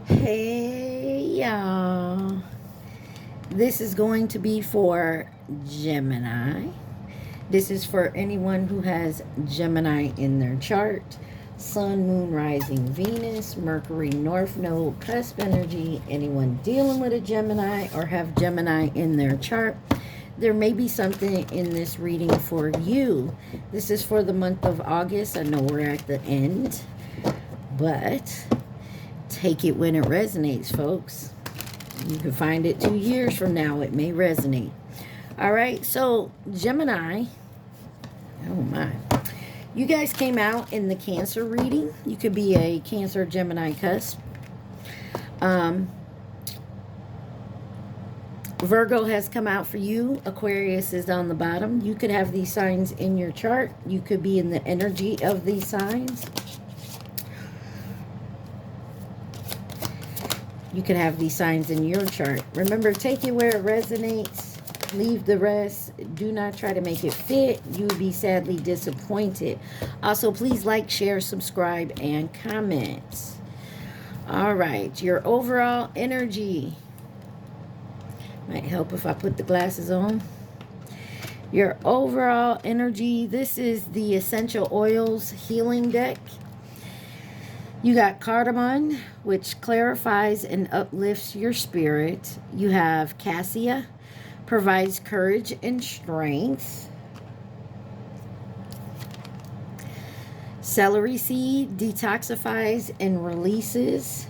Hey y'all, this is going to be for Gemini. This is for anyone who has Gemini in their chart. Sun, Moon, Rising, Venus, Mercury, North Node, cusp energy. Anyone dealing with a Gemini or have Gemini in their chart, there may be something in this reading for you. This is for the month of August. I know we're at the end, but take it when it resonates, folks. You can find it 2 years from now. It may resonate. All right, so Gemini, oh my. You guys came out in the Cancer reading. You could be a Cancer Gemini cusp. Virgo has come out for you. Aquarius is on the bottom. You could have these signs in your chart. You could be in the energy of these signs. You could have these signs in your chart. Remember, take it where it resonates. Leave the rest. Do not try to make it fit. You would be sadly disappointed. Also, please like, share, subscribe, and comment. All right. Your overall energy. Might help if I put the glasses on. Your overall energy. This is the Essential Oils Healing Deck. You got cardamom, which clarifies and uplifts your spirit. You have cassia, provides courage and strength. Celery seed detoxifies and releases.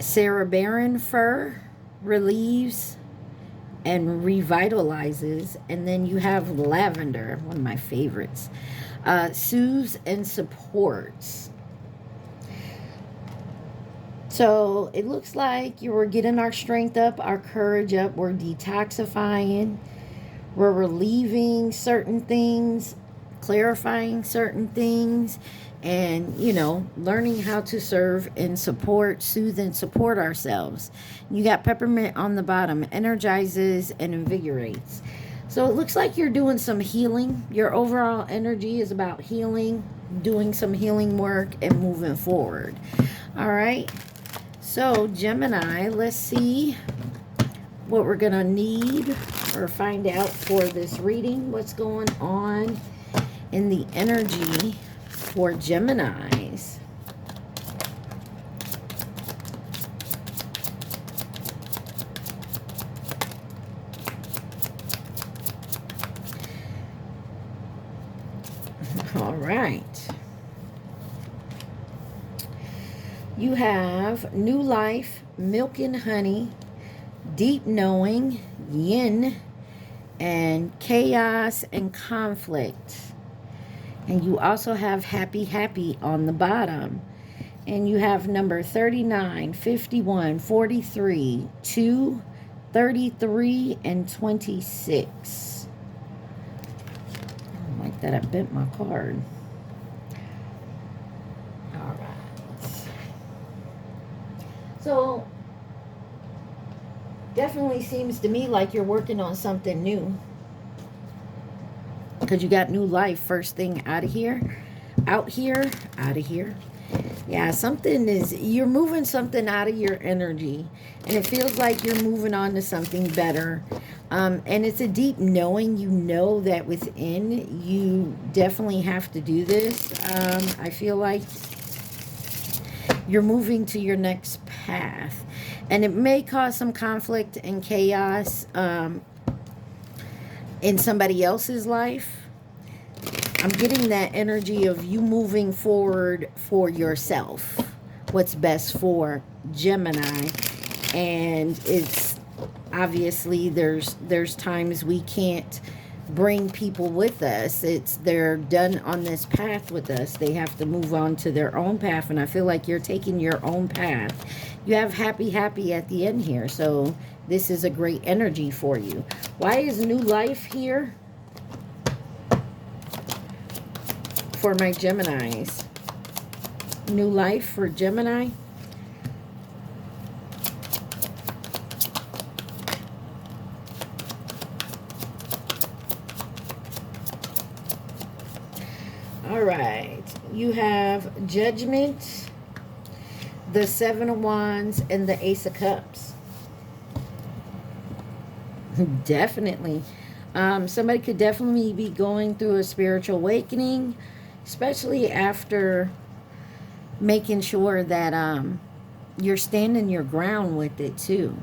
Cerebrin fir relieves and revitalizes. And then you have lavender, one of my favorites. Soothes and supports. So it looks like we're getting our strength up, our courage up. We're detoxifying. We're relieving certain things, clarifying certain things, and, you know, learning how to serve and support, soothe and support ourselves. You got peppermint on the bottom, energizes and invigorates. So it looks like you're doing some healing. Your overall energy is about healing, doing some healing work, and moving forward. All right. So Gemini, let's see what we're going to need or find out for this reading. What's going on in the energy for Geminis. All right. You have new life, milk and honey, deep knowing, yin, and chaos and conflict. And you also have happy, happy on the bottom. And you have number 39, 51, 43, 2, 33, and 26. Like that, I bent my card. All right. So, definitely seems to me like you're working on something new. Because you got new life first thing out of here. Out here. Yeah, something is, you're moving something out of your energy. And it feels like you're moving on to something better. And it's a deep knowing. You know that within you definitely have to do this. I feel like you're moving to your next path. And it may cause some conflict and chaos in somebody else's life. I'm getting that energy of you moving forward for yourself. What's best for Gemini. And it's obviously there's times we can't bring people with us. They're done on this path with us. They have to move on to their own path. And I feel like you're taking your own path. You have happy, happy at the end here. So this is a great energy for you. Why is new life here? For my Geminis. New life for Gemini. All right. You have Judgment, the Seven of Wands and the Ace of Cups. Definitely. Somebody could definitely be going through a spiritual awakening, especially after making sure that you're standing your ground with it too.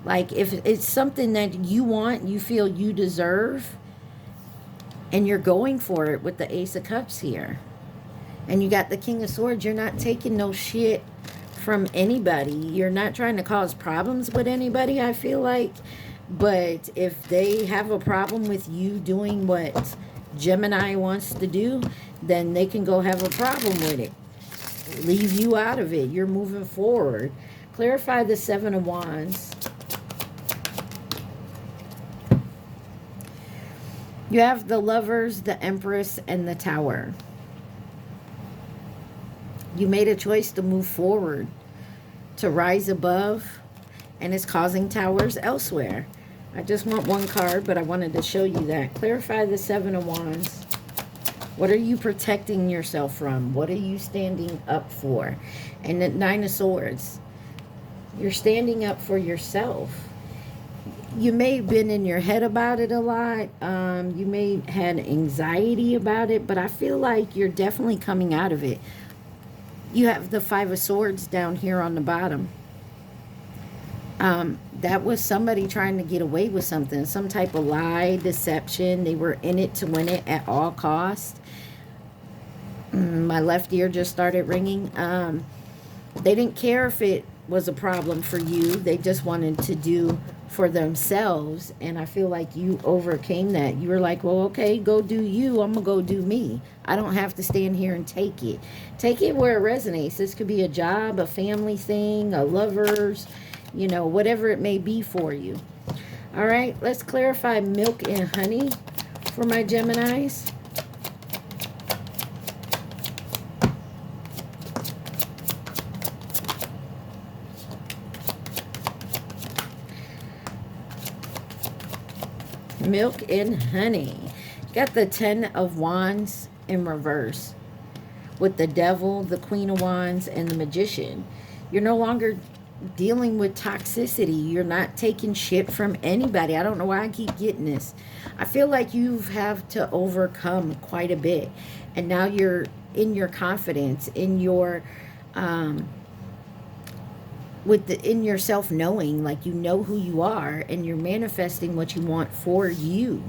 Like if it's something that you want, you feel you deserve, and you're going for it with the Ace of Cups here. And you got the King of Swords. You're not taking no shit from anybody. You're not trying to cause problems with anybody, I feel like. But if they have a problem with you doing what Gemini wants to do, then they can go have a problem with it. Leave you out of it. You're moving forward. Clarify the Seven of Wands. You have the Lovers, the Empress, and the Tower. You made a choice to move forward, to rise above, and it's causing towers elsewhere. I just want one card, but I wanted to show you that. Clarify the Seven of Wands. What are you protecting yourself from? What are you standing up for? And the Nine of Swords. You're standing up for yourself. You may have been in your head about it a lot. You may have had anxiety about it, but I feel like you're definitely coming out of it. You have the Five of Swords down here on the bottom. That was somebody trying to get away with something. Some type of lie, deception. They were in it to win it at all costs. My left ear just started ringing. They didn't care if it was a problem for you. They just wanted to do for themselves. And I feel like you overcame that. You were like, well, okay, go do you. I'm going to go do me. I don't have to stand here and take it. Take it where it resonates. This could be a job, a family thing, a lover's, you know, whatever it may be for you. All right, let's clarify milk and honey for my Geminis. Milk and honey. Got the Ten of Wands in reverse with the Devil, the Queen of Wands, and the Magician. You're no longer dealing with toxicity. You're not taking shit from anybody. I don't know why I keep getting this. I feel like you have to overcome quite a bit, and now you're in your confidence, in your in your self-knowing, like you know who you are, and you're manifesting what you want for you.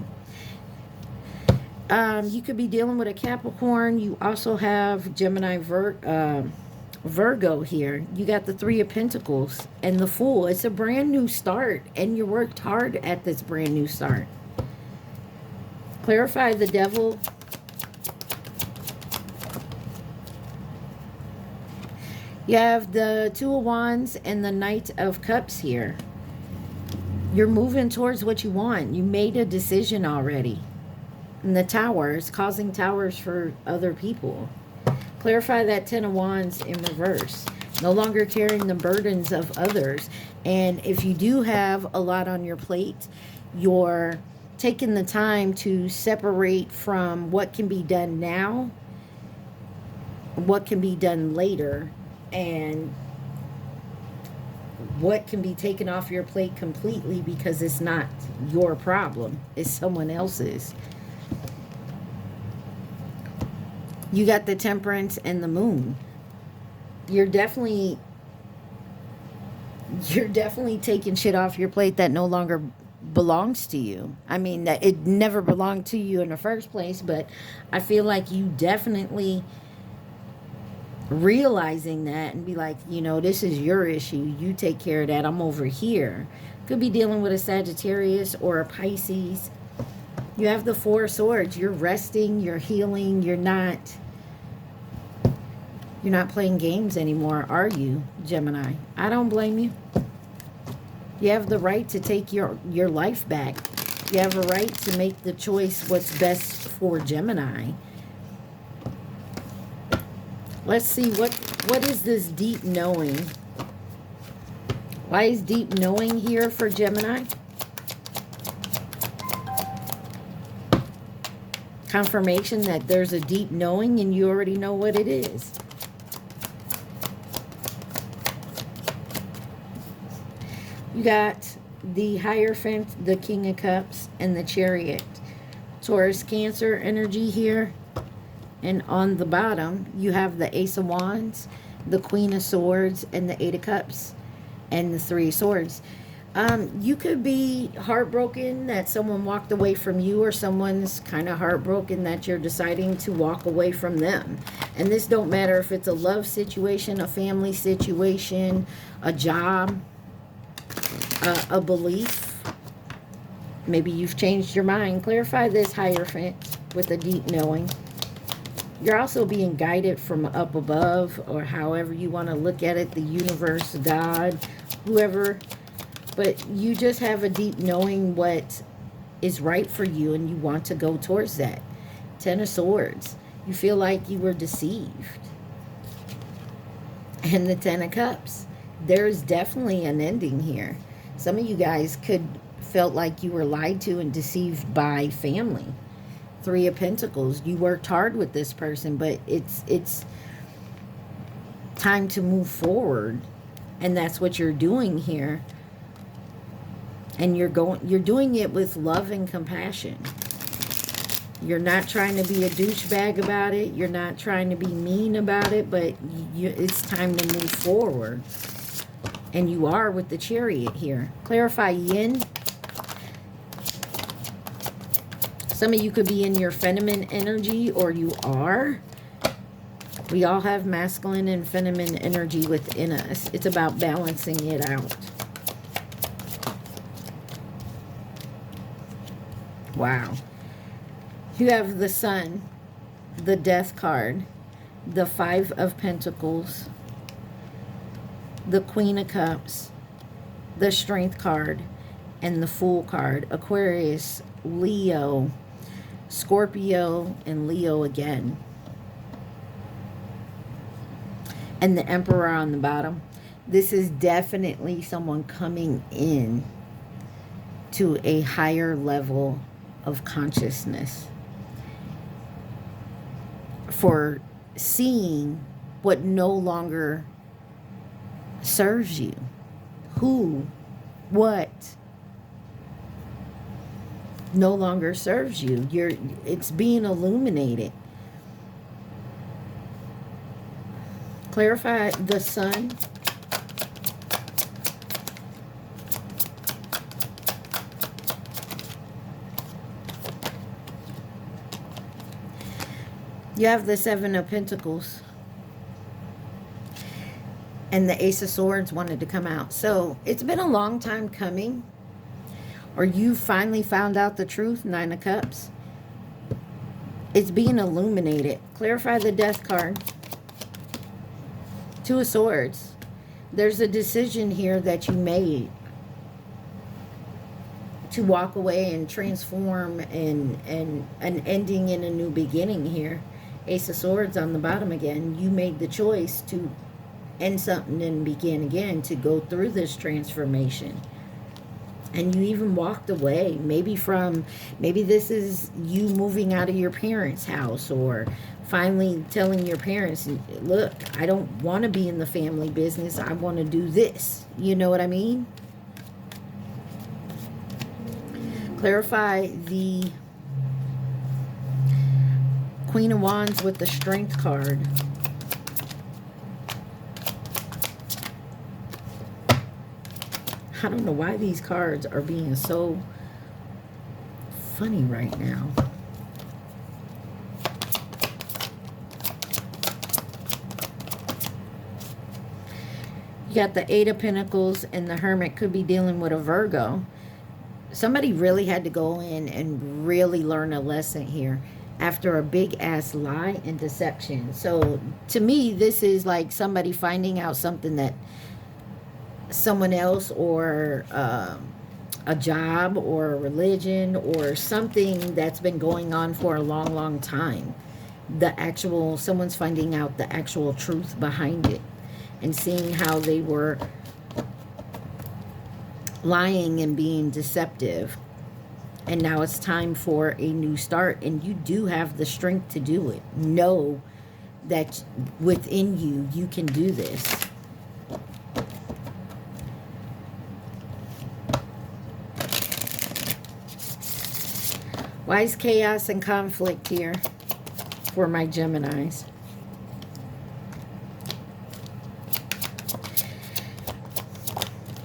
You could be dealing with a Capricorn. You also have Gemini, Virgo here. You got the Three of Pentacles and the Fool. It's a brand new start, and you worked hard at this brand new start. Clarify the Devil. You have the Two of Wands and the Knight of Cups here. You're moving towards what you want. You made a decision already. And the Tower is causing towers for other people. Clarify that Ten of Wands in reverse. No longer carrying the burdens of others. And if you do have a lot on your plate, you're taking the time to separate from what can be done now, what can be done later, and what can be taken off your plate completely because it's not your problem. It's someone else's. You got the Temperance and the Moon. You're definitely taking shit off your plate that no longer belongs to you. I mean, that it never belonged to you in the first place, but I feel like you definitely realizing that and be like, you know, this is your issue. You take care of that. I'm over here. Could be dealing with a Sagittarius or a Pisces. You have the Four of Swords. You're resting, you're healing, you're not playing games anymore, are you, Gemini? I don't blame you. You have the right to take your life back. You have a right to make the choice what's best for Gemini. Let's see, what is this deep knowing? Why is deep knowing here for Gemini? Confirmation that there's a deep knowing and you already know what it is. You got the Hierophant, the King of Cups, and the Chariot. Taurus, Cancer energy here. And on the bottom, you have the Ace of Wands, the Queen of Swords, and the Eight of Cups, and the Three of Swords. You could be heartbroken that someone walked away from you, or someone's kind of heartbroken that you're deciding to walk away from them. And this don't matter if it's a love situation, a family situation, a job, a belief. Maybe you've changed your mind. Clarify this, Hierophant, with a deep knowing. You're also being guided from up above, or however you want to look at it, the universe, God, whoever. But you just have a deep knowing what is right for you, and you want to go towards that. Ten of Swords. You feel like you were deceived. And the Ten of Cups. There's definitely an ending here. Some of you guys could felt like you were lied to and deceived by family. Three of Pentacles. You worked hard with this person, but it's time to move forward, and that's what you're doing here. And you're doing it with love and compassion. You're not trying to be a douchebag about it. You're not trying to be mean about it, but it's time to move forward. And you are with the Chariot here. Clarify Yin. Some of you could be in your feminine energy, or you are. We all have masculine and feminine energy within us. It's about balancing it out. Wow. You have the Sun, the Death card, the Five of Pentacles, the Queen of Cups, the Strength card, and the Fool card. Aquarius, Leo, Scorpio, and Leo again. And the Emperor on the bottom. This is definitely someone coming in to a higher level of consciousness, for seeing what no longer serves you. Who, what no longer serves you. It's being illuminated. Clarify the Sun. You have the Seven of Pentacles. And the Ace of Swords wanted to come out. So it's been a long time coming. Or you finally found out the truth. Nine of Cups. It's being illuminated. Clarify the Death card. Two of Swords. There's a decision here that you made to walk away and transform, and an ending in a new beginning here. Ace of Swords on the bottom again. You made the choice to end something and begin again, to go through this transformation. And you even walked away, maybe this is you moving out of your parents' house, or finally telling your parents, look, I don't want to be in the family business, I want to do this. You know what I mean? Clarify the Queen of Wands with the Strength card. I don't know why these cards are being so funny right now. You got the Eight of Pentacles, and the Hermit could be dealing with a Virgo. Somebody really had to go in and really learn a lesson here after a big ass lie and deception. So to me, this is like somebody finding out something that someone else, or a job, or a religion, or something that's been going on for a long, long time. Someone's finding out the actual truth behind it, and seeing how they were lying and being deceptive. And now it's time for a new start, and you do have the strength to do it. Know that within you, you can do this. Why is chaos and conflict here for my Geminis?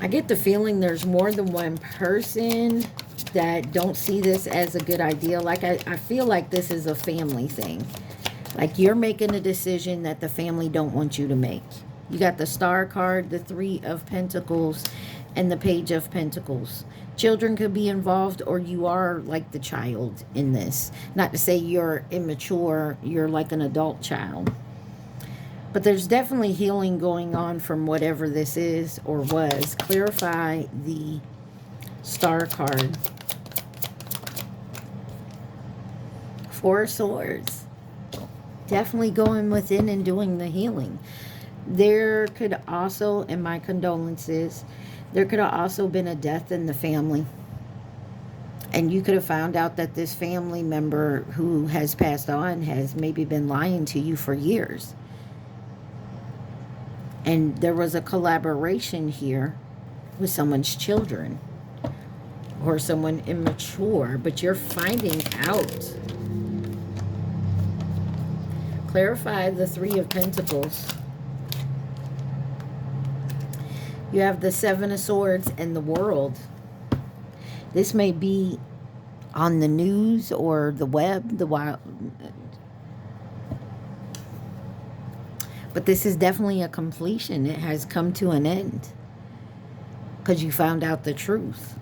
I get the feeling there's more than one person that don't see this as a good idea. Like, I feel like this is a family thing. Like, you're making a decision that the family don't want you to make. You got the Star card, the Three of Pentacles, and the Page of Pentacles. Children could be involved, or you are like the child in this. Not to say you're immature, you're like an adult child. But there's definitely healing going on from whatever this is or was. Clarify the Star card. Four of Swords. Definitely going within and doing the healing. There could also, and my condolences, there could have also been a death in the family. And you could have found out that this family member who has passed on has maybe been lying to you for years. And there was a collaboration here with someone's children or someone immature, but you're finding out. Clarify the Three of Pentacles. You have the Seven of Swords and the World. This may be on the news or the web, the wild. But this is definitely a completion. It has come to an end because you found out the truth.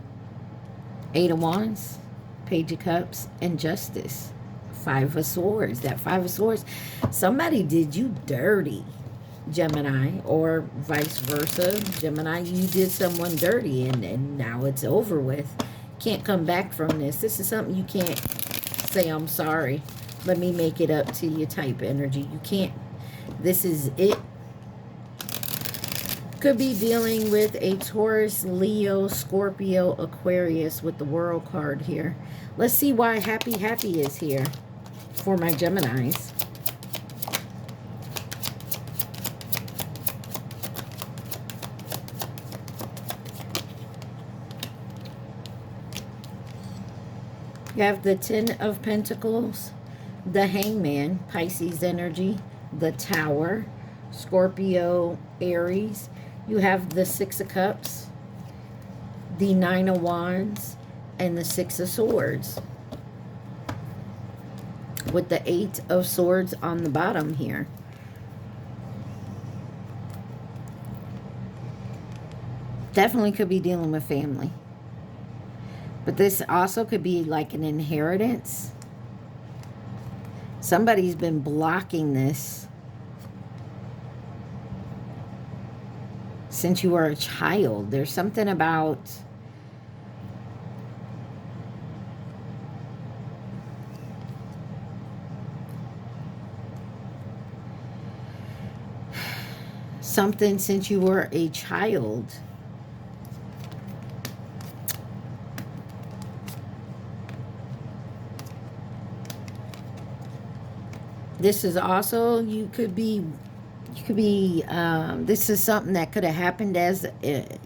Eight of Wands, Page of Cups, and Justice. Five of Swords. That Five of Swords, somebody did you dirty, Gemini, or vice versa. Gemini, you did someone dirty, and now it's over with. Can't come back from this. This is something you can't say, I'm sorry, let me make it up to you type energy. You can't. This is it. Could be dealing with a Taurus, Leo, Scorpio, Aquarius with the World card here. Let's see why Happy is here for my Geminis. You have the Ten of Pentacles, the Hangman, Pisces energy, the Tower, Scorpio, Aries. You have the Six of Cups, the Nine of Wands, and the Six of Swords, with the Eight of Swords on the bottom here. Definitely could be dealing with family. But this also could be like an inheritance. Somebody's been blocking this since you were a child. There's something about something since you were a child. This is also, you could be, this is something that could have happened as,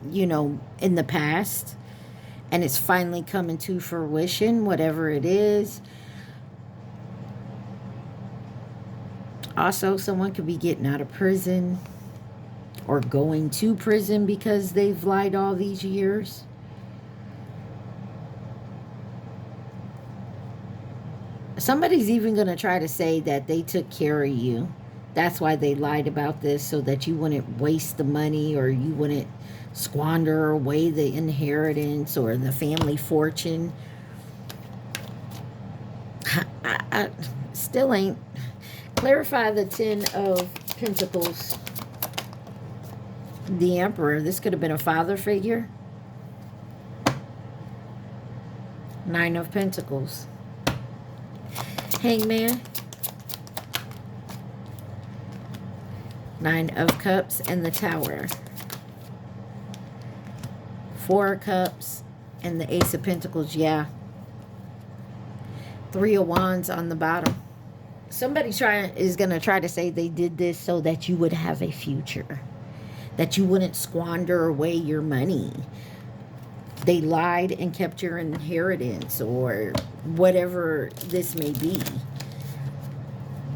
you know, in the past. And it's finally coming to fruition, whatever it is. Also, someone could be getting out of prison or going to prison because they've lied all these years. Somebody's even going to try to say that they took care of you. That's why they lied about this, so that you wouldn't waste the money or you wouldn't squander away the inheritance or the family fortune. I still ain't. Clarify the Ten of Pentacles. The Emperor. This could have been a father figure. Nine of Pentacles. Hangman. Nine of Cups and the Tower. Four of Cups and the Ace of Pentacles. Yeah. Three of Wands on the bottom. Somebody is going to try to say they did this so that you would have a future. That you wouldn't squander away your money. They lied and kept your inheritance, or whatever this may be.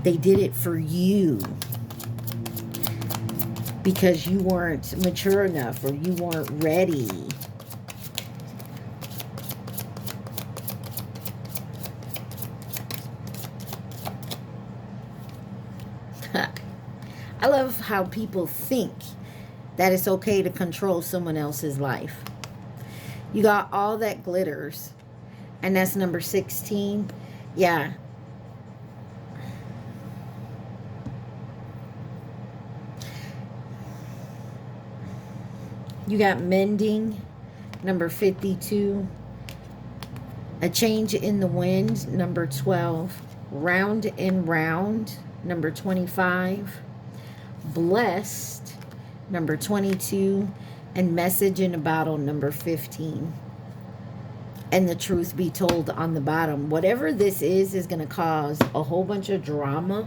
They did it for you because you weren't mature enough, or you weren't ready. I love how people think that it's okay to control someone else's life. You got all that glitters, and that's number 16. Yeah. You got mending, number 52. A change in the wind, number 12. Round and round, number 25. Blessed, number 22. And message in a bottle, number 15. And the truth be told on the bottom. Whatever this is going to cause a whole bunch of drama.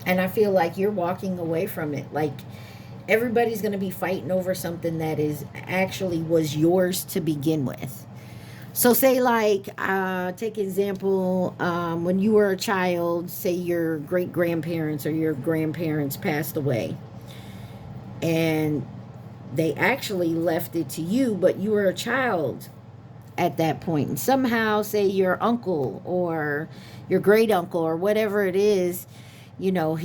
And I feel like you're walking away from it. Like, everybody's going to be fighting over something that is actually was yours to begin with. So say like, take example, when you were a child, say your great-grandparents or your grandparents passed away. And they actually left it to you, but you were a child at that point. And somehow, say your uncle or your great uncle or whatever it is, you know,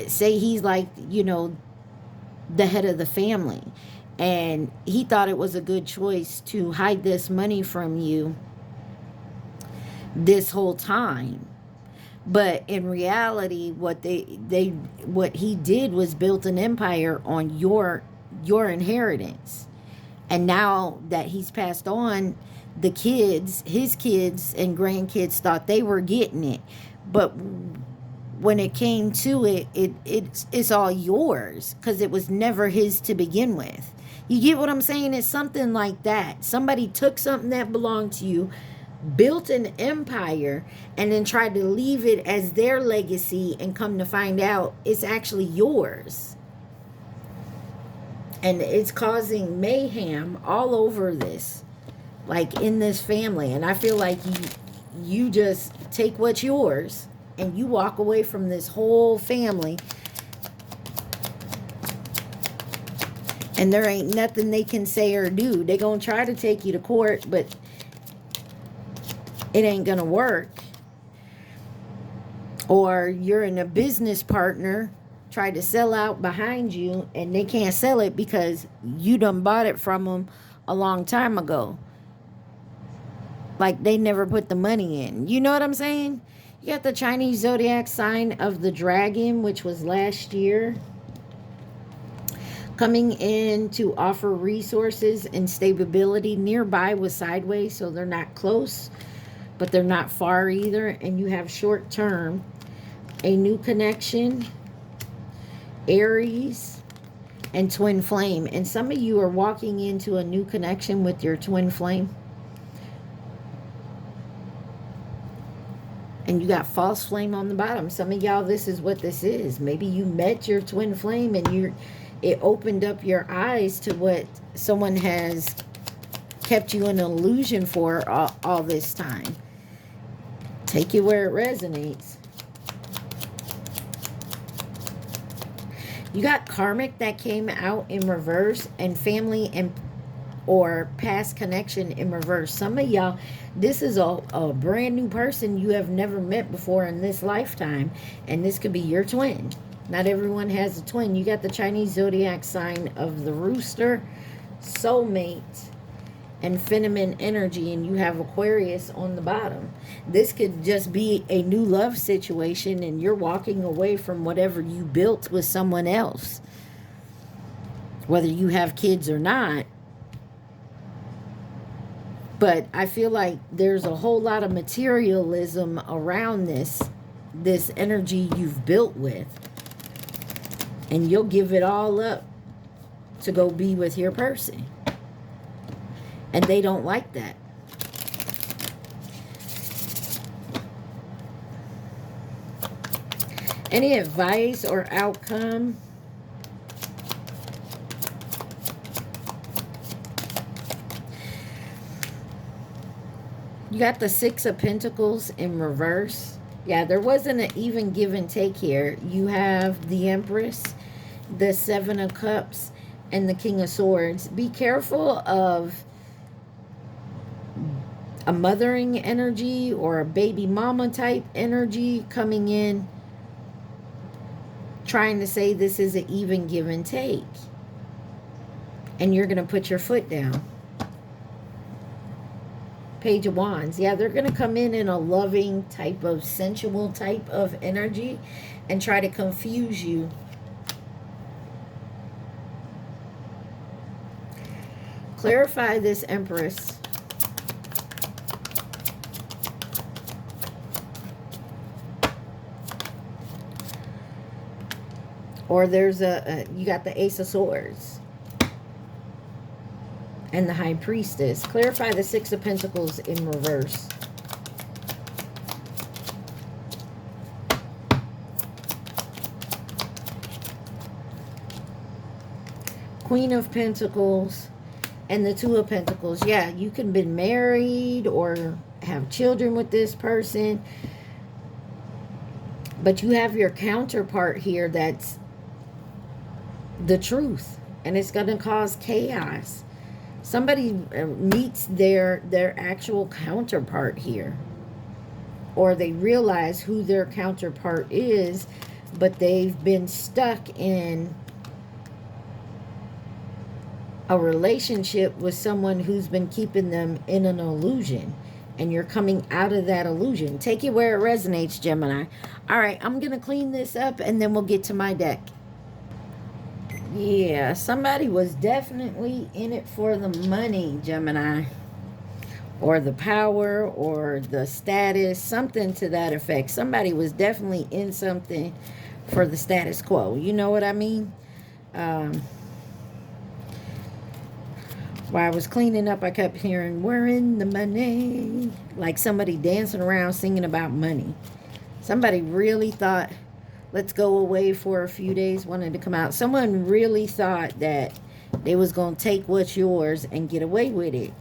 say he's like, you know, the head of the family. And he thought it was a good choice to hide this money from you this whole time. But in reality, what he did was built an empire on your inheritance. And now that he's passed on, the kids, his kids and grandkids thought they were getting it. But when it came to it, it's all yours because it was never his to begin with. You get what I'm saying? It's something like that. Somebody took something that belonged to you, built an empire, and then tried to leave it as their legacy, and come to find out it's actually yours. And it's causing mayhem all over this, like in this family. And I feel like you just take what's yours and you walk away from this whole family, and there ain't nothing they can say or do. They gonna try to take you to court, but it ain't gonna work. Or you're in a business partner try to sell out behind you, and they can't sell it because you done bought it from them a long time ago. Like they never put the money in. You know what I'm saying? You got the Chinese zodiac sign of the dragon, which was last year. Coming in to offer resources and stability. Nearby was sideways, so they're not close, but they're not far either. And you have short term, a new connection, Aries, and twin flame. And some of you are walking into a new connection with your twin flame. And you got false flame on the bottom. Some of y'all, this is what this is. Maybe you met your twin flame and it opened up your eyes to what someone has kept you in illusion for all this time. Take it where it resonates. You got karmic that came out in reverse, and family and or past connection in reverse. Some of y'all, this is a brand new person you have never met before in this lifetime, and this could be your twin. Not everyone has a twin. You got the Chinese zodiac sign of the rooster, soulmate, and feminine energy, and you have Aquarius on the bottom. This could just be a new love situation, and you're walking away from whatever you built with someone else, whether you have kids or not. But I feel like there's a whole lot of materialism around this energy you've built with. And you'll give it all up to go be with your person. And they don't like that. Any advice or outcome? You got the Six of Pentacles in reverse. Yeah, there wasn't an even give and take here. You have the Empress, the Seven of Cups, and the King of Swords. Be careful of a mothering energy or a baby mama type energy coming in, trying to say this is an even give and take. And you're going to put your foot down. Page of Wands. Yeah, they're going to come in a loving type of sensual type of energy and try to confuse you. Clarify this, Empress. Or there's you got the Ace of Swords. And the High Priestess. Clarify the Six of Pentacles in reverse. Queen of Pentacles and the Two of Pentacles. Yeah, you can be married or have children with this person. But you have your counterpart here that's the truth. And it's going to cause chaos. Somebody meets their actual counterpart here. Or they realize who their counterpart is, but they've been stuck in a relationship with someone who's been keeping them in an illusion. And you're coming out of that illusion. Take it where it resonates, Gemini. All right, I'm going to clean this up and then we'll get to my deck. Yeah, somebody was definitely in it for the money, Gemini. Or the power or the status, something to that effect. Somebody was definitely in something for the status quo. You know what I mean? While I was cleaning up, I kept hearing, "We're in the money." Like somebody dancing around singing about money. Somebody really thought, let's go away for a few days, wanted to come out. Someone really thought that they was going to take what's yours and get away with it.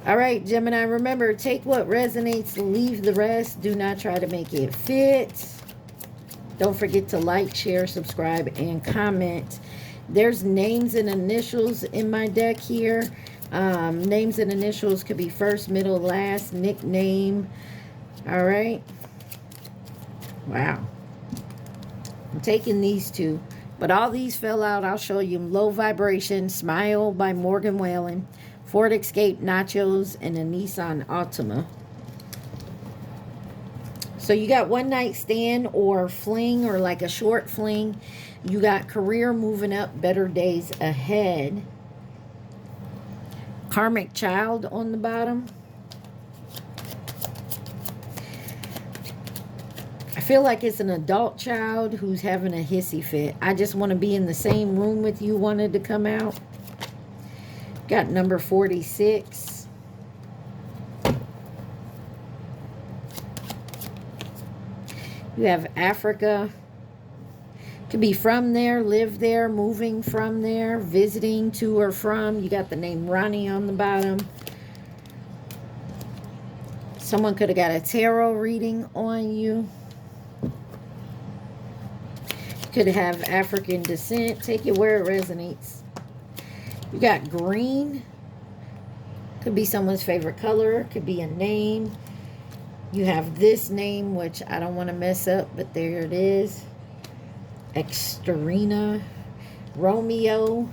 All right, Gemini, remember, take what resonates, leave the rest. Do not try to make it fit. Don't forget to like, share, subscribe, and comment. There's names and initials in my deck here. Names and initials could be first, middle, last, nickname. All right. Wow. I'm taking these two. But all these fell out. I'll show you. Low Vibration, Smile by Morgan Wallen, Ford Escape, Nachos, and a Nissan Altima. So you got one night stand or fling or like a short fling. You got career moving up, better days ahead. Karmic child on the bottom. I feel like it's an adult child who's having a hissy fit. I just want to be in the same room with you, wanted to come out. Got number 46. You have Africa. Could be from there, live there, moving from there, visiting to or from. You got the name Ronnie on the bottom. Someone could have got a tarot reading on you. Could have African descent. Take it where it resonates. You got green. Could be someone's favorite color. Could be a name. You have this name, which I don't want to mess up, but there it is. Exterina. Romeo.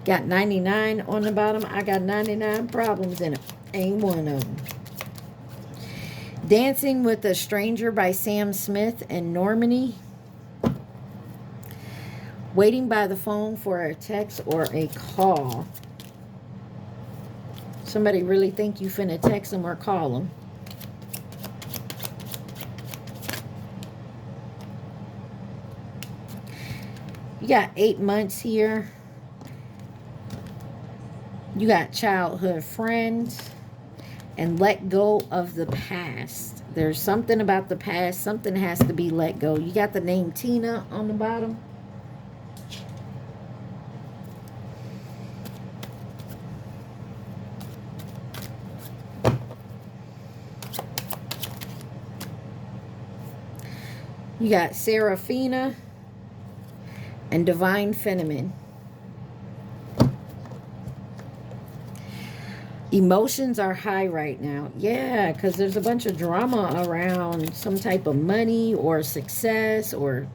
Got 99 on the bottom. I got 99 problems in it. Ain't one of them. Dancing with a Stranger by Sam Smith and Normani. Waiting by the phone for a text or a call. Somebody really think you finna text them or call them. You got 8 months here. You got childhood friends. And let go of the past. There's something about the past. Something has to be let go. You got the name Tina on the bottom. You got Seraphina and Divine Feminine. Emotions are high right now. Yeah, because there's a bunch of drama around some type of money or success or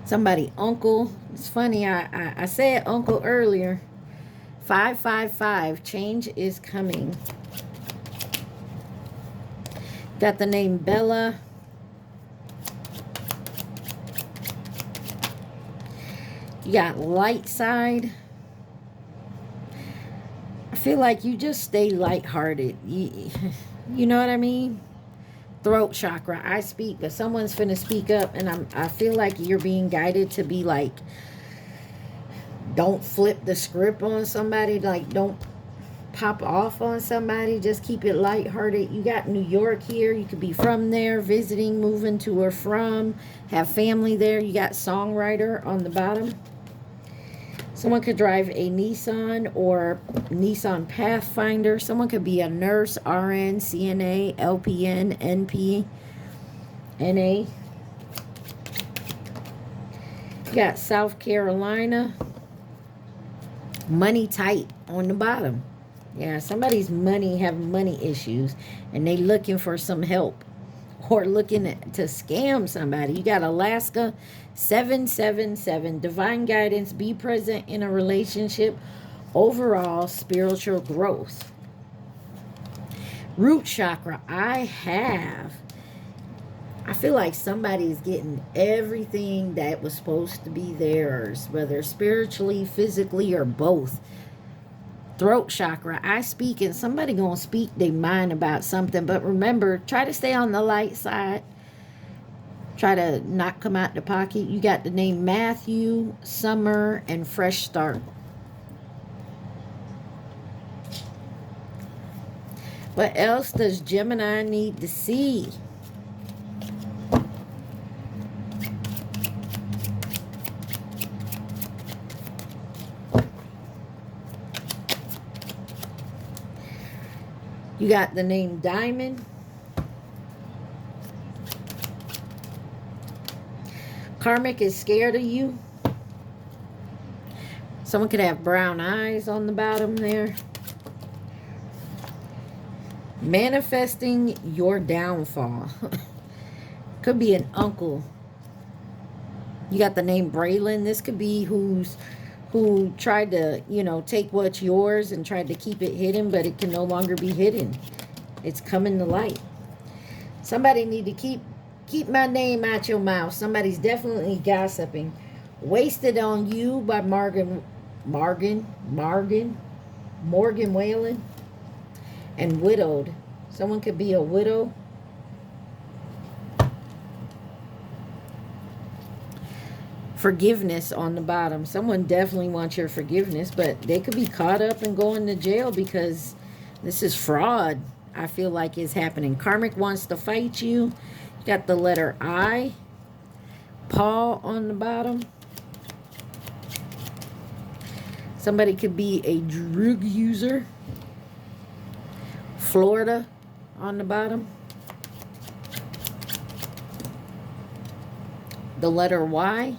somebody uncle. It's funny, I said uncle earlier. 555, change is coming. Got the name Bella. You got light side. I feel like you just stay lighthearted. You know what I mean? Throat chakra. I speak, but someone's finna speak up, and I feel like you're being guided to be like, don't flip the script on somebody. Like, don't pop off on somebody. Just keep it lighthearted. You got New York here. You could be from there, visiting, moving to or from, have family there. You got songwriter on the bottom. Someone could drive a Nissan or Nissan Pathfinder. Someone could be a nurse, RN, CNA, LPN, NP, NA. You got South Carolina. Money tight on the bottom. Yeah, somebody's have money issues and they looking for some help or looking to scam somebody. You got Alaska 777. Divine guidance. Be present in a relationship. Overall spiritual growth. Root chakra. I feel like somebody's getting everything that was supposed to be theirs, whether spiritually, physically, or both. Throat chakra. I speak, and somebody gonna speak their mind about something. But remember, try to stay on the light side. Try to not come out the pocket. You got the name Matthew, Summer, and Fresh Start. What else does Gemini need to see? You got the name Diamond. Karmic is scared of you. Someone could have brown eyes on the bottom there. Manifesting your downfall. Could be an uncle. You got the name Braylon. This could be who tried to, take what's yours and tried to keep it hidden, but it can no longer be hidden. It's coming to light. Somebody need to keep my name out your mouth. Somebody's definitely gossiping. Wasted on You by Morgan Whalen. And Widowed. Someone could be a widow. Forgiveness on the bottom. Someone definitely wants your forgiveness, but they could be caught up and going to jail because this is fraud. I feel like is happening. Karmic wants to fight you. You got the letter I. Paul on the bottom. Somebody could be a drug user. Florida on the bottom. The letter Y.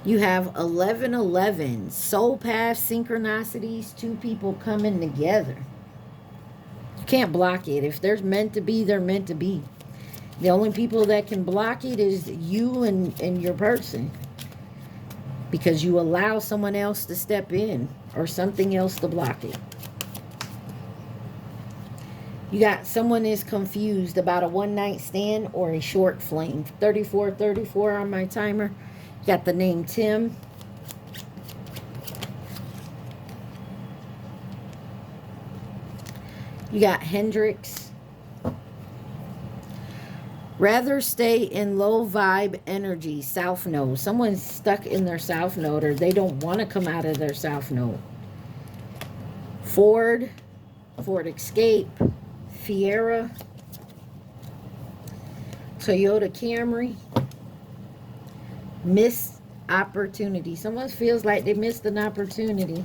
You have 1111. Soul path synchronicities. Two people coming together. You can't block it. If there's meant to be, they're meant to be. The only people that can block it is you and your person. Because you allow someone else to step in or something else to block it. You got someone is confused about a one-night stand or a short flame. 3434 on my timer. You got the name Tim. You got Hendrix. Rather stay in low vibe energy, south node. Someone's stuck in their south node or they don't want to come out of their south node. Ford Escape, Fiera, Toyota Camry. Missed opportunity. Someone feels like they missed an opportunity.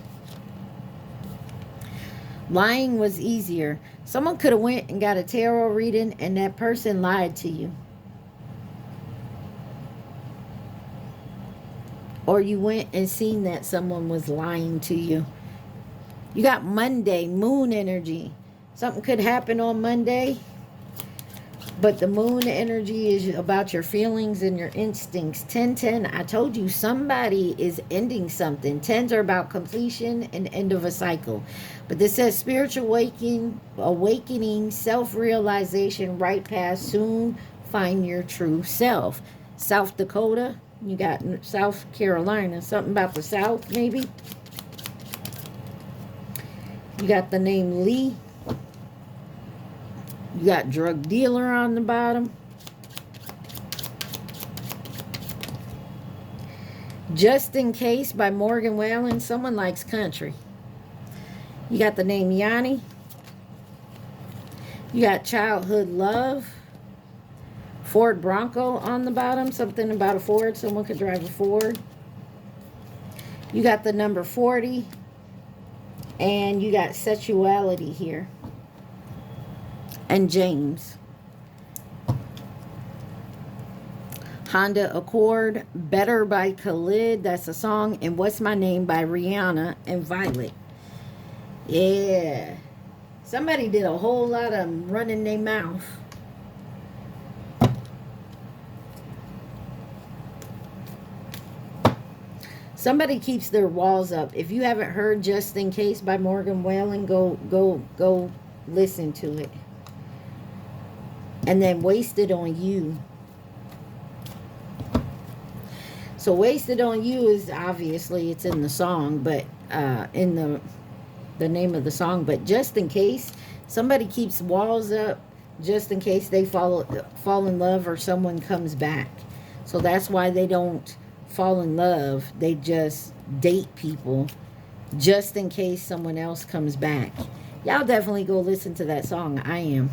Lying was easier. Someone could have went and got a tarot reading and that person lied to you. Or you went and seen that someone was lying to you. You got Monday, moon energy. Something could happen on Monday, but the moon energy is about your feelings and your instincts. 1010, I told you somebody is ending something. 10s are about completion and end of a cycle. But this says spiritual awakening, self-realization, right path, soon find your true self. South Dakota, you got South Carolina, something about the South maybe. You got the name Lee. You got drug dealer on the bottom. Just in Case by Morgan Wallen. Someone likes country. You got the name Yanni. You got childhood love. Ford Bronco on the bottom. Something about a Ford. Someone could drive a Ford. You got the number 40. And you got sexuality here. And James. Honda Accord. Better by Khalid. That's a song. And What's My Name by Rihanna and Violet. Yeah. Somebody did a whole lot of running their mouth. Somebody keeps their walls up. If you haven't heard Just in Case by Morgan Wallen, go listen to it. And then Wasted on You. So Wasted on You is obviously, it's in the song, but in the name of the song. But just in case, somebody keeps walls up just in case they fall in love or someone comes back. So that's why they don't fall in love. They just date people just in case someone else comes back. Y'all definitely go listen to that song. I am.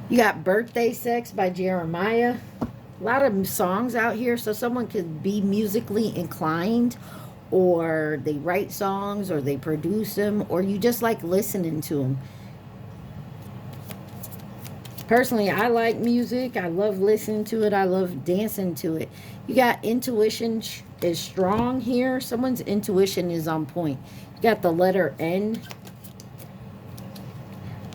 You got Birthday Sex by Jeremiah. A lot of songs out here, so someone could be musically inclined, or they write songs, or they produce them, or you just like listening to them. Personally, I like music. I love listening to it. I love dancing to it. You got intuition is strong here. Someone's intuition is on point. You got the letter N.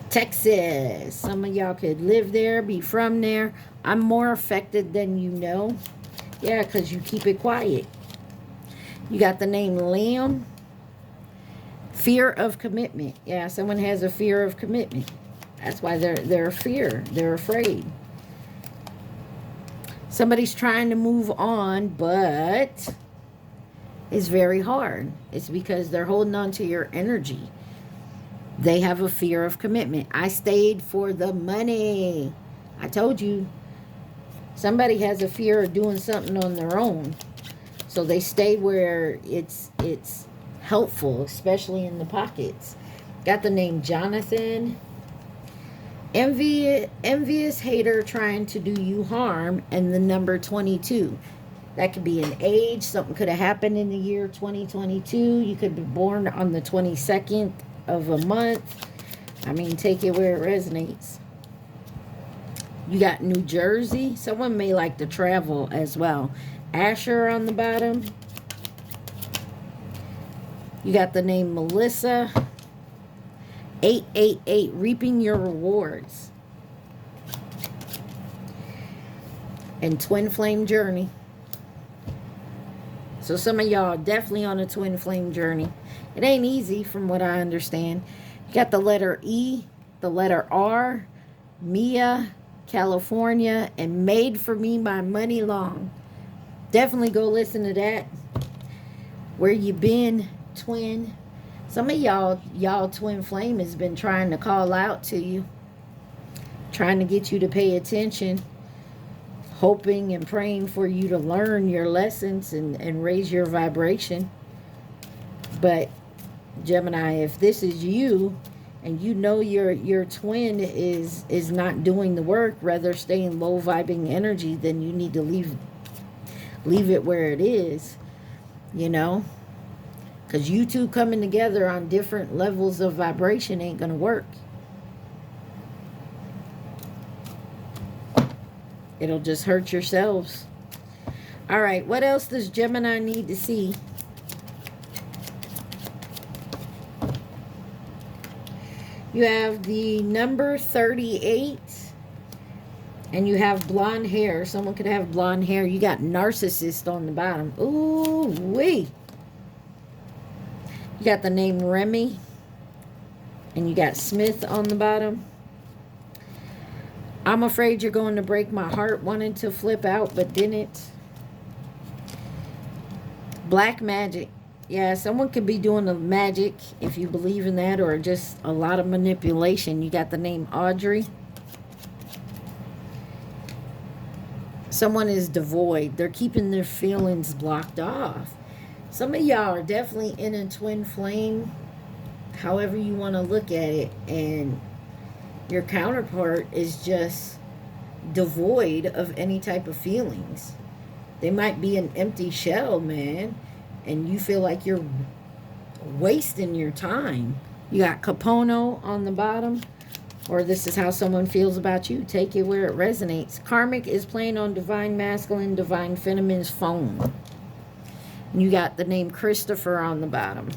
Texas. Some of y'all could live there, be from there. I'm more affected than you know. Yeah, because you keep it quiet. You got the name Lamb. Fear of commitment. Yeah, someone has a fear of commitment. That's why they're fear. They're afraid. Somebody's trying to move on, but it's very hard. It's because they're holding on to your energy. They have a fear of commitment. I stayed for the money. I told you. Somebody has a fear of doing something on their own. So they stay where it's helpful, especially in the pockets. Got the name Jonathan. Envious hater trying to do you harm, and the number 22. That could be an age. Something could have happened in the year 2022. You could be born on the 22nd of a month. I mean, take it where it resonates. You got New Jersey. Someone may like to travel as well. Asher on the bottom. You got the name Melissa. 888, reaping your rewards. And twin flame journey. So some of y'all definitely on a twin flame journey. It ain't easy from what I understand. You got the letter E, the letter R, Mia, California, and Made for Me by Money Long. Definitely go listen to that. Where you been, twin? Some of y'all twin flame has been trying to call out to you. Trying to get you to pay attention. Hoping and praying for you to learn your lessons and raise your vibration. But Gemini, if this is you and you know your twin is not doing the work, rather stay in low vibing energy, then you need to leave it where it is, you know. Because you two coming together on different levels of vibration ain't going to work. It'll just hurt yourselves. All right, what else does Gemini need to see? You have the number 38. And you have blonde hair. Someone could have blonde hair. You got narcissist on the bottom. Ooh, wee. You got the name Remy. And you got Smith on the bottom. I'm afraid you're going to break my heart. Wanted to flip out, but didn't. Black magic. Yeah, someone could be doing the magic, if you believe in that, or just a lot of manipulation. You got the name Audrey. Someone is devoid. They're keeping their feelings blocked off. Some of y'all are definitely in a twin flame, however you want to look at it. And your counterpart is just devoid of any type of feelings. They might be an empty shell, man. And you feel like you're wasting your time. You got Capono on the bottom. Or this is how someone feels about you. Take it where it resonates. Karmic is playing on Divine Masculine, Divine Feminine's phone. And you got the name Christopher on the bottom.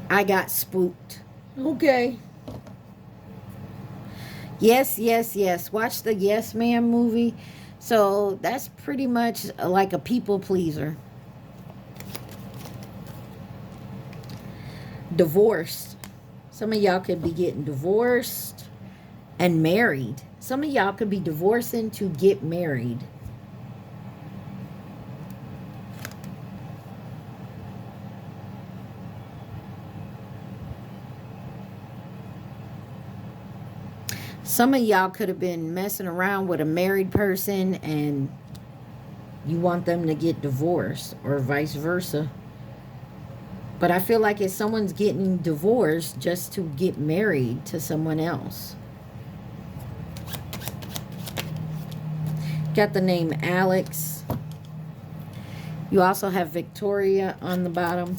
I got spooked. Okay. Yes, yes, yes. Watch the Yes Man movie. So that's pretty much like a people pleaser. Divorced. Some of y'all could be getting divorced and married. Some of y'all could be divorcing to get married. Some of y'all could have been messing around with a married person and you want them to get divorced, or vice versa. But I feel like if someone's getting divorced just to get married to someone else. Got the name Alex. You also have Victoria on the bottom.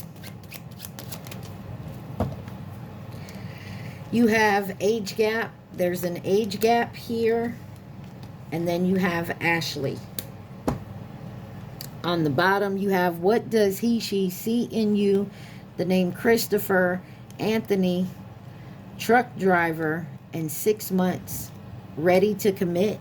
You have age gap. There's an age gap here. And then you have Ashley. On the bottom, you have what does he, she see in you? The name Christopher, Anthony, truck driver, and 6 months, ready to commit.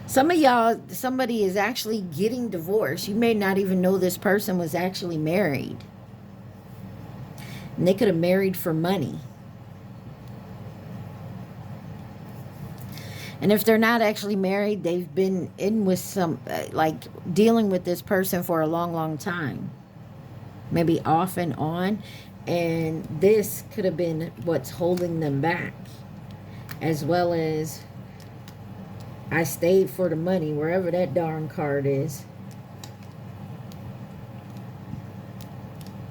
Some of y'all, somebody is actually getting divorced. You may not even know this person was actually married. And they could have married for money. And if they're not actually married, they've been in with some, like, dealing with this person for a long, long time. Maybe off and on. And this could have been what's holding them back. As well as, I stayed for the money, wherever that darn card is.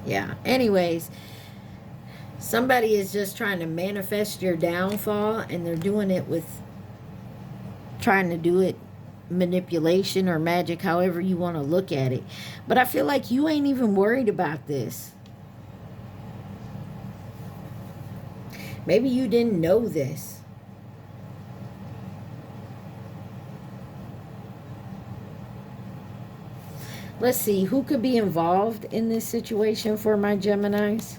Yeah, anyways. Somebody is just trying to manifest your downfall. And they're doing it with, trying to do it manipulation or magic, however you want to look at it. But I feel like you ain't even worried about this. Maybe you didn't know this. Let's see, who could be involved in this situation for my Geminis?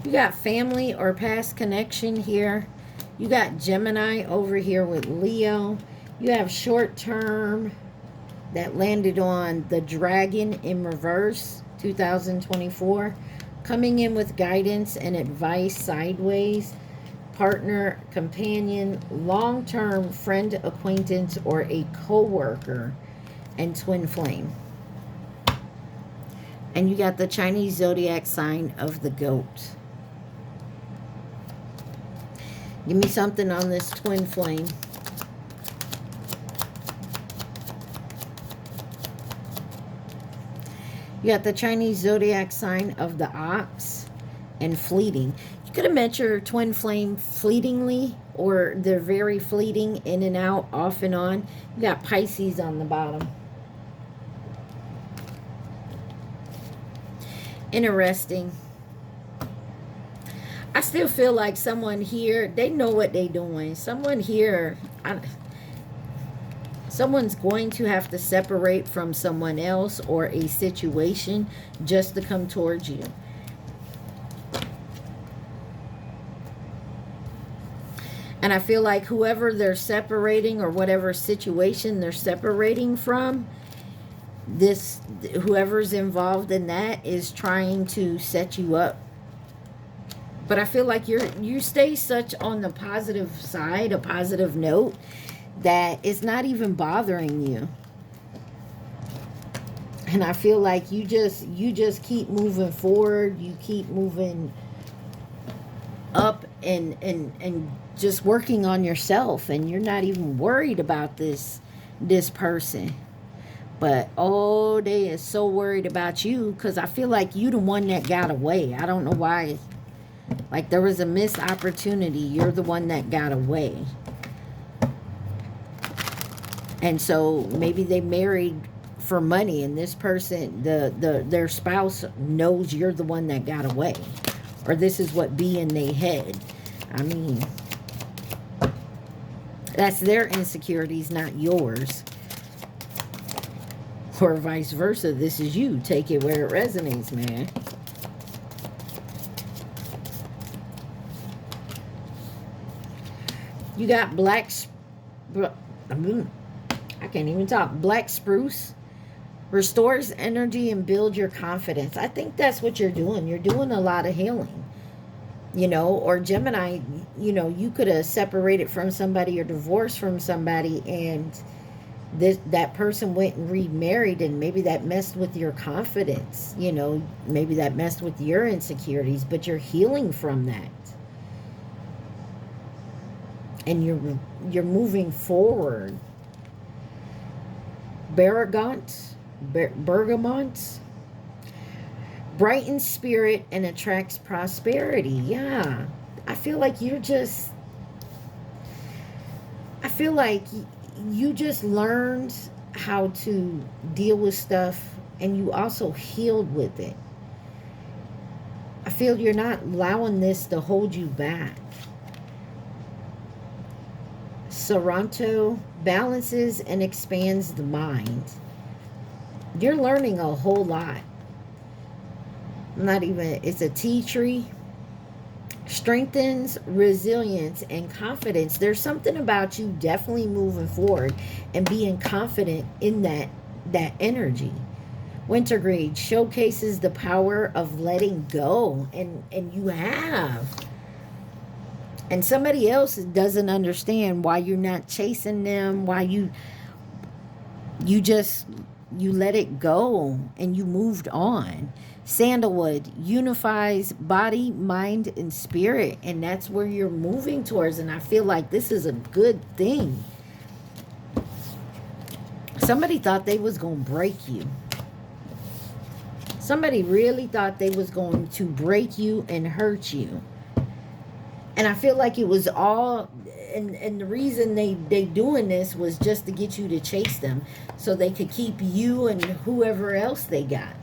You got family or past connection here. You got Gemini over here with Leo. You have short term that landed on the Dragon in reverse, 2024. Coming in with guidance and advice sideways. partner, companion, long-term friend, acquaintance, or a co-worker, and twin flame. And you got the Chinese zodiac sign of the goat. Give me something on this twin flame. You got the Chinese zodiac sign of the ox and fleeting. You could have met your twin flame fleetingly, or they're very fleeting, in and out, off and on. You got Pisces on the bottom. Interesting. I still feel like someone here, they know what they're doing. Someone here, someone's going to have to separate from someone else or a situation just to come towards you. And I feel like whoever they're separating, or whatever situation they're separating from, whoever's involved in that is trying to set you up. But I feel like you stay such on the positive side, a positive note, that it's not even bothering you. And I feel like you just keep moving forward. You keep moving up and just working on yourself, and you're not even worried about this person. But oh, they is so worried about you, because I feel like you the one that got away. I don't know why. Like there was a missed opportunity. You're the one that got away. And so maybe they married for money, and this person, their spouse knows you're the one that got away. Or this is what be in their head. I mean, that's their insecurities, not yours. Or vice versa. This is you. Take it where it resonates, man. You got black, I can't even talk. Black spruce restores energy and builds your confidence. I think that's what you're doing. You're doing a lot of healing. You know, or Gemini, you know, you could have separated from somebody or divorced from somebody, and that person went and remarried, and maybe that messed with your confidence. You know, maybe that messed with your insecurities, but you're healing from that. And you're moving forward. Bergamot brightens spirit and attracts prosperity. Yeah, I feel like you just learned how to deal with stuff, and you also healed with it. I feel you're not allowing this to hold you back. Sorrento balances and expands the mind. You're learning a whole lot. It's a tea tree. Strengthens resilience and confidence. There's something about you definitely moving forward and being confident in that energy. Wintergrade showcases the power of letting go, and you have. And somebody else doesn't understand why you're not chasing them, why you let it go and you moved on. Sandalwood unifies body, mind, and spirit, and that's where you're moving towards. And I feel like this is a good thing. Somebody thought they was going to break you. Somebody really thought they was going to break you and hurt you. And I feel like it was all, and the reason they doing this was just to get you to chase them, so they could keep you and whoever else they got.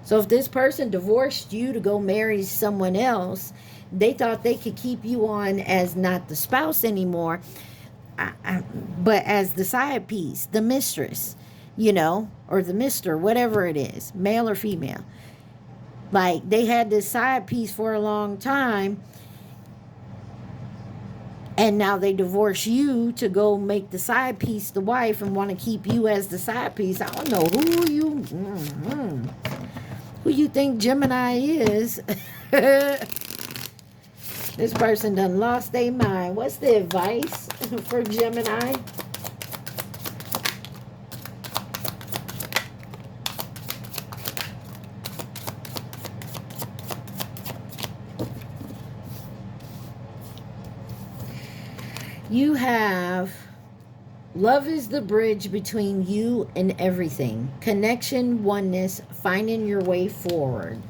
So if this person divorced you to go marry someone else, they thought they could keep you on as not the spouse anymore, but as the side piece, the mistress, you know, or the mister, whatever it is, male or female. Like they had this side piece for a long time, and now they divorce you to go make the side piece the wife and want to keep you as the side piece. I don't know who you think Gemini is. This person done lost their mind. What's the advice for Gemini? You have love is the bridge between you and everything. Connection, oneness, finding your way forward.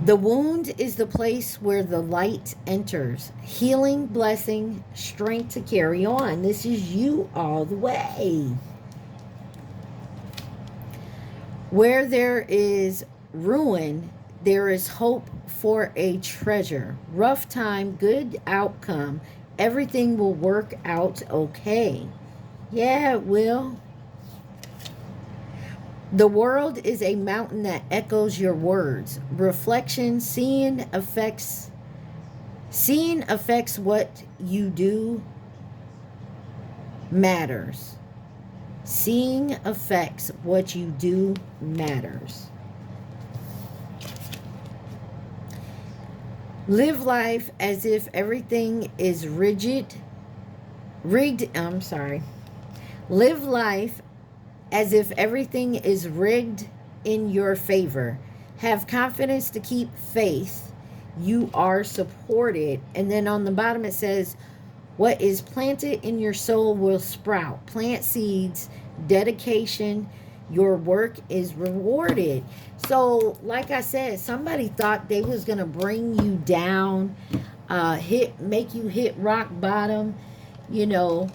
The wound is the place where the light enters. Healing, blessing, strength to carry on. This is you all the way. Where there is ruin, there is hope for a treasure. Rough time, good outcome. Everything will work out okay. Yeah, it will. The world is a mountain that echoes your words. Reflection, seeing affects what you do matters. Seeing affects what you do matters. Live life as if everything is rigged. Live life as if everything is rigged in your favor. Have confidence to keep faith. You are supported. And then on the bottom it says, what is planted in your soul will sprout. Plant seeds, dedication, your work is rewarded. So, like I said, somebody thought they was going to bring you down, make you hit rock bottom, you know,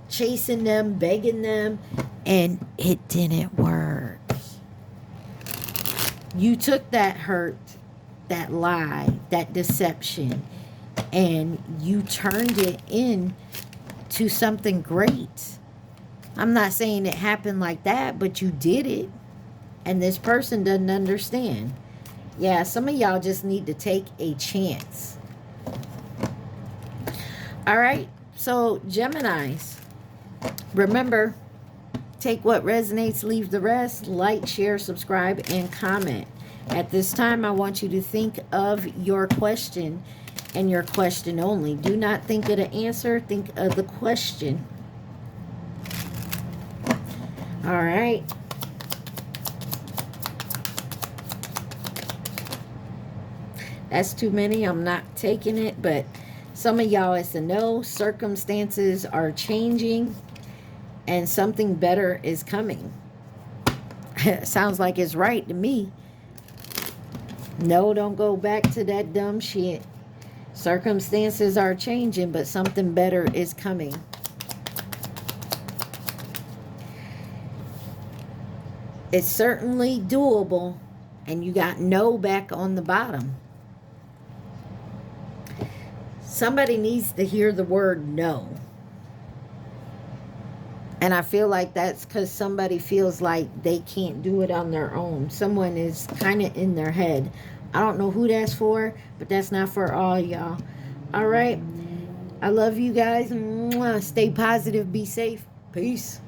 chasing them, begging them, and it didn't work. You took that hurt, that lie, that deception, and you turned it into something great. I'm not saying it happened like that, but you did it. And this person doesn't understand. Yeah, some of y'all just need to take a chance. All right. So, Geminis, remember, take what resonates, leave the rest. Like, share, subscribe, and comment. At this time, I want you to think of your question and your question only. Do not think of the answer. Think of the question. All right. That's too many. I'm not taking it, but some of y'all is to know circumstances are changing and something better is coming. Sounds like it's right to me. No, don't go back to that dumb shit. Circumstances are changing, but something better is coming. It's certainly doable, and you got no back on the bottom. Somebody needs to hear the word no. And I feel like that's because somebody feels like they can't do it on their own. Someone is kind of in their head. I don't know who that's for, but that's not for all y'all. All right. I love you guys. Stay positive. Be safe. Peace.